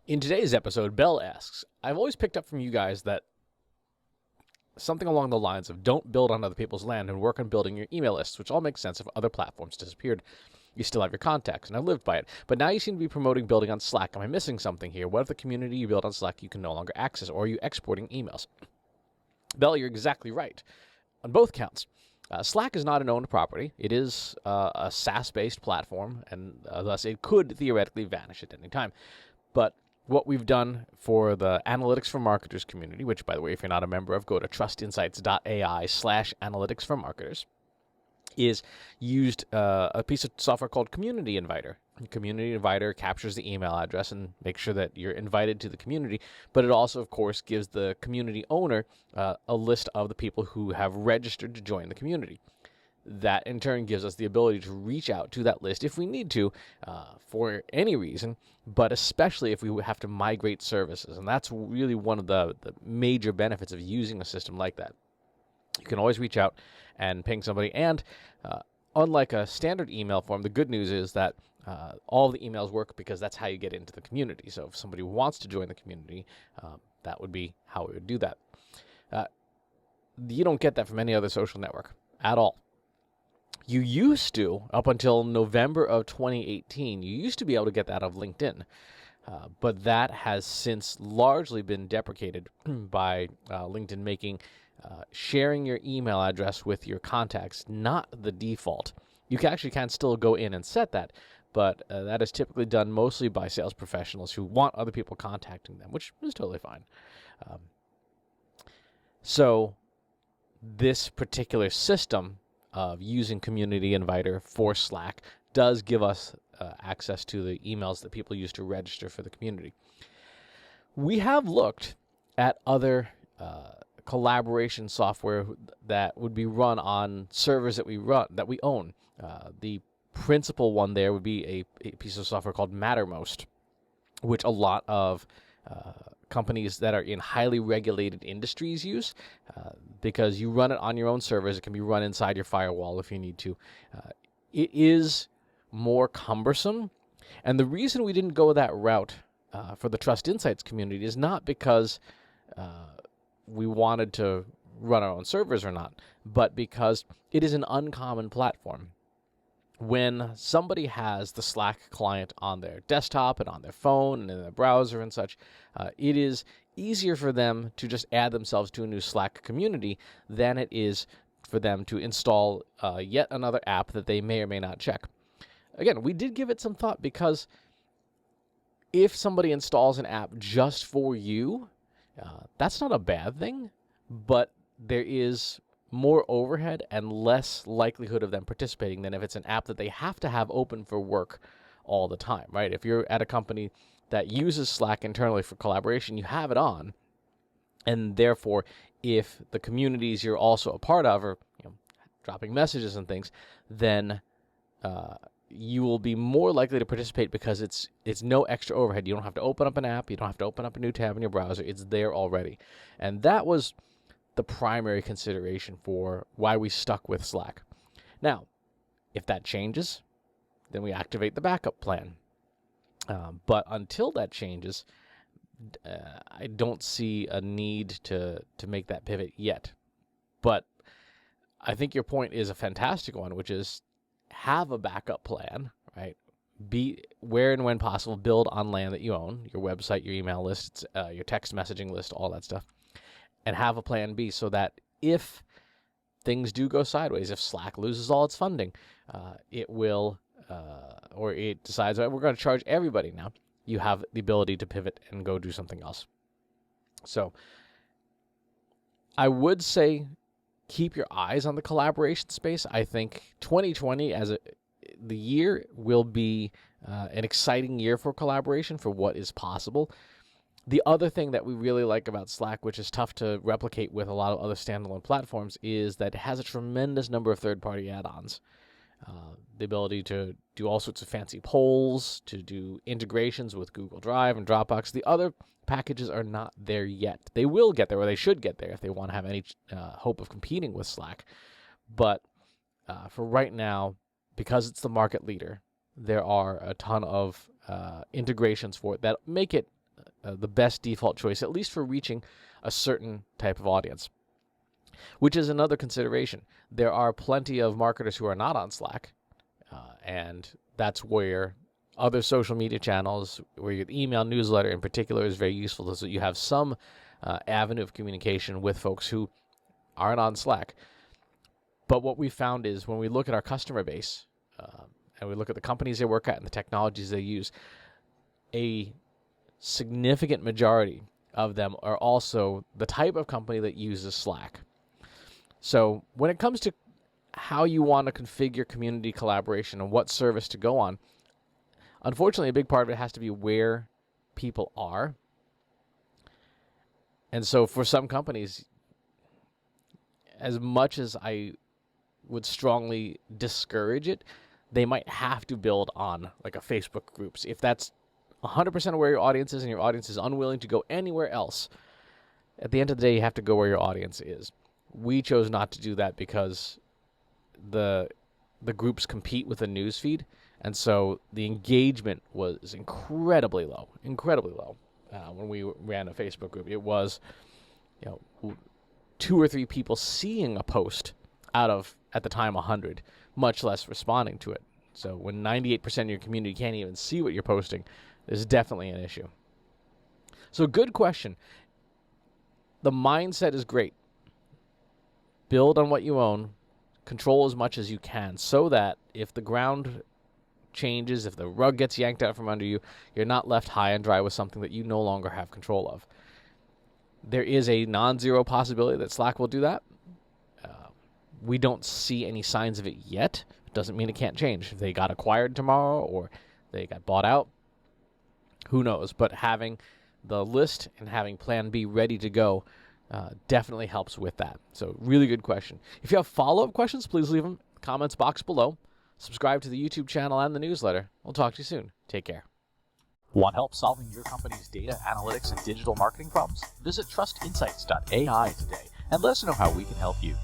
In today's episode, Bell asks, I've always picked up from you guys that something along the lines of don't build on other people's land and work on building your email lists, which all makes sense if other platforms disappeared. You still have your contacts, and I've lived by it. But now you seem to be promoting building on Slack. Am I missing something here? What if the community you build on Slack you can no longer access, or are you exporting emails? Bell, you're exactly right on both counts. Slack is not an owned property. It is a SaaS-based platform, and thus it could theoretically vanish at any time. But what we've done for the Analytics for Marketers community, which, by the way, if you're not a member of, go to trustinsights.ai/analytics for marketers, is used a piece of software called Community Inviter. Community Inviter captures the email address and makes sure that you're invited to the community, but it also, of course, gives the community owner a list of the people who have registered to join the community. That, in turn, gives us the ability to reach out to that list if we need to for any reason, but especially if we have to migrate services. And that's really one of the major benefits of using a system like that. You can always reach out and ping somebody. And unlike a standard email form, the good news is that all the emails work because that's how you get into the community. So if somebody wants to join the community, that would be how we would do that. You don't get that from any other social network at all. You used to, up until November of 2018, you used to be able to get that out of LinkedIn. But that has since largely been deprecated by LinkedIn making sharing your email address with your contacts not the default. You can still go in and set that, but that is typically done mostly by sales professionals who want other people contacting them, which is totally fine. So this particular system of using Community Inviter for Slack does give us access to the emails that people use to register for the community. We have looked at other collaboration software that would be run on servers that we own. The principal one there would be a piece of software called Mattermost, which a lot of companies that are in highly regulated industries use because you run it on your own servers. It can be run inside your firewall if you need to. It is more cumbersome, and the reason we didn't go that route for the Trust Insights community is not because we wanted to run our own servers or not, but because it is an uncommon platform. When somebody has the Slack client on their desktop and on their phone and in their browser and such, it is easier for them to just add themselves to a new Slack community than it is for them to install yet another app that they may or may not check. Again, we did give it some thought because if somebody installs an app just for you, that's not a bad thing, but there is more overhead and less likelihood of them participating than if it's an app that they have to have open for work all the time, right? If you're at a company that uses Slack internally for collaboration, you have it on, and therefore, if the communities you're also a part of are dropping messages and things, then you will be more likely to participate because it's no extra overhead. You don't have to open up an app. You don't have to open up a new tab in your browser. It's there already. And that was the primary consideration for why we stuck with Slack. Now, if that changes, then we activate the backup plan. But until that changes, I don't see a need to make that pivot yet. But I think your point is a fantastic one, which is have a backup plan, right? Be where and when possible, build on land that you own, your website, your email list, your text messaging list, all that stuff, and have a plan B so that if things do go sideways, if Slack loses all its funding, it will, or it decides we're going to charge everybody now, you have the ability to pivot and go do something else. So I would say keep your eyes on the collaboration space. I think 2020 the year will be an exciting year for collaboration, for what is possible. The other thing that we really like about Slack, which is tough to replicate with a lot of other standalone platforms, is that it has a tremendous number of third-party add-ons. The ability to do all sorts of fancy polls, to do integrations with Google Drive and Dropbox. The other packages are not there yet. They will get there, or they should get there if they want to have any hope of competing with Slack. But for right now, because it's the market leader, there are a ton of integrations for it that make it the best default choice, at least for reaching a certain type of audience, which is another consideration. There are plenty of marketers who are not on Slack, and that's where other social media channels, where your email newsletter in particular is very useful, so that you have some avenue of communication with folks who aren't on Slack. But what we found is when we look at our customer base and we look at the companies they work at and the technologies they use, a significant majority of them are also the type of company that uses Slack. So when it comes to how you want to configure community collaboration and what service to go on, unfortunately, a big part of it has to be where people are. And so for some companies, as much as I would strongly discourage it, they might have to build on like a Facebook groups. If that's 100% of where your audience is and your audience is unwilling to go anywhere else, at the end of the day, you have to go where your audience is. We chose not to do that because the groups compete with the news feed, and so the engagement was incredibly low. When we ran a Facebook group, it was 2 or 3 people seeing a post out of, at the time, 100, much less responding to it. So when 98% of your community can't even see what you're posting, there's definitely an issue. So good question. The mindset is great. Build on what you own. Control as much as you can so that if the ground changes, if the rug gets yanked out from under you, you're not left high and dry with something that you no longer have control of. There is a non-zero possibility that Slack will do that. We don't see any signs of it yet. It doesn't mean it can't change. If they got acquired tomorrow or they got bought out, who knows? But having the list and having Plan B ready to go definitely helps with that. So really good question. If you have follow-up questions, please leave them in the comments box below. Subscribe to the YouTube channel and the newsletter. We'll talk to you soon. Take care. Want help solving your company's data analytics and digital marketing problems? Visit trustinsights.ai today and let us know how we can help you.